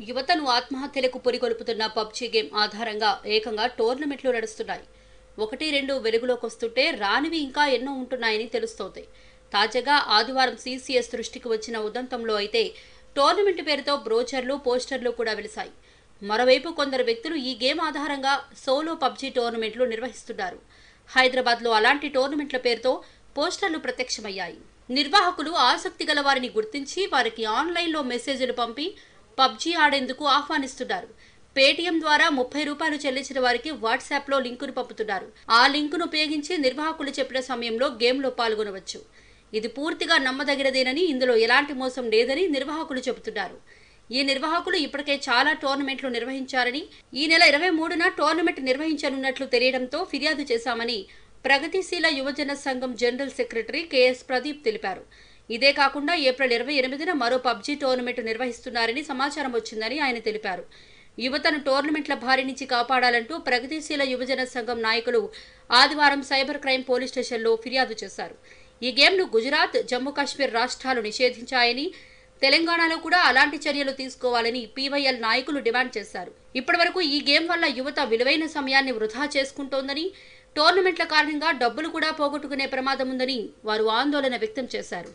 యువతను ఆత్మహత్యలకు పురికొల్పుతున్న PUBG game ఆధారంగా ఏకంగా టోర్నమెంట్లు నడుస్తున్నాయి. ఒకటి రెండు వెలుగులోకొస్తుంటే రానివి ఇంకా ఎన్నో ఉంటున్నాయని తెలుస్తోంది. తాజాగా ఆదివారం సీసీఎస్ దృష్టికి వచ్చిన ఉదంతంలో అయితే టోర్నమెంట్ పేరుతో బ్రోచర్లు, పోస్టర్లు కూడా వెలిశాయి. మరోవైపు కొందరు వ్యక్తులు ఈ గేమ్ ఆధారంగా సోలో పబ్జీ టోర్నమెంట్లు నిర్వహిస్తున్నారు. హైదరాబాద్లో అలాంటి టోర్నమెంట్ల పేరుతో పోస్టర్లు ప్రత్యక్షమయ్యాయి. నిర్వాహకులు ఆసక్తి గల వారిని గుర్తించి వారికి ఆన్లైన్లో మెసేజ్లు పంపి పబ్జీ ఆడేందుకు ఆహ్వానిస్తున్నారు. పేటీఎం ద్వారా 30 రూపాయలు చెల్లించిన వారికి వాట్సాప్లో లింకును పంపుతున్నారు. ఆ లింకును ఉపయోగించి నిర్వాహకులు చెప్పిన సమయంలో గేమ్లో పాల్గొనవచ్చు. ఇది పూర్తిగా నమ్మదగినదేనని, ఇందులో ఎలాంటి మోసం లేదని నిర్వాహకులు చెబుతున్నారు. ఈ నిర్వాహకులు ఇప్పటికే చాలా టోర్నమెంట్లు నిర్వహించారని, ఈ నెల 23న టోర్నమెంట్ నిర్వహించనున్నట్లు తెలియడంతో ఫిర్యాదు చేశామని ప్రగతిశీల యువజన సంఘం జనరల్ సెక్రటరీ కెఎస్ ప్రదీప్ తెలిపారు. ఇదే కాకుండా ఏప్రిల్ 28న మరో పబ్జీ టోర్నమెంట్ నిర్వహిస్తున్నారని సమాచారం వచ్చిందని ఆయన తెలిపారు. యువతను టోర్నమెంట్ల బారి నుంచి కాపాడాలంటూ ప్రగతిశీల యువజన సంఘం నాయకులు ఆదివారం సైబర్ క్రైమ్ పోలీస్ స్టేషన్లో ఫిర్యాదు చేశారు. ఈ గేమ్ను గుజరాత్, జమ్మూ కాశ్మీర్ రాష్ట్రాలు నిషేధించాయని, తెలంగాణలో కూడా అలాంటి చర్యలు తీసుకోవాలని పీవైఎల్ నాయకులు డిమాండ్ చేశారు. ఇప్పటివరకు ఈ గేమ్ వల్ల యువత విలువైన సమయాన్ని వృధా చేసుకుంటోందని, టోర్నమెంట్ల కారణంగా డబ్బులు కూడా పోగొట్టుకునే ప్రమాదం ఉందని వారు ఆందోళన వ్యక్తం చేశారు.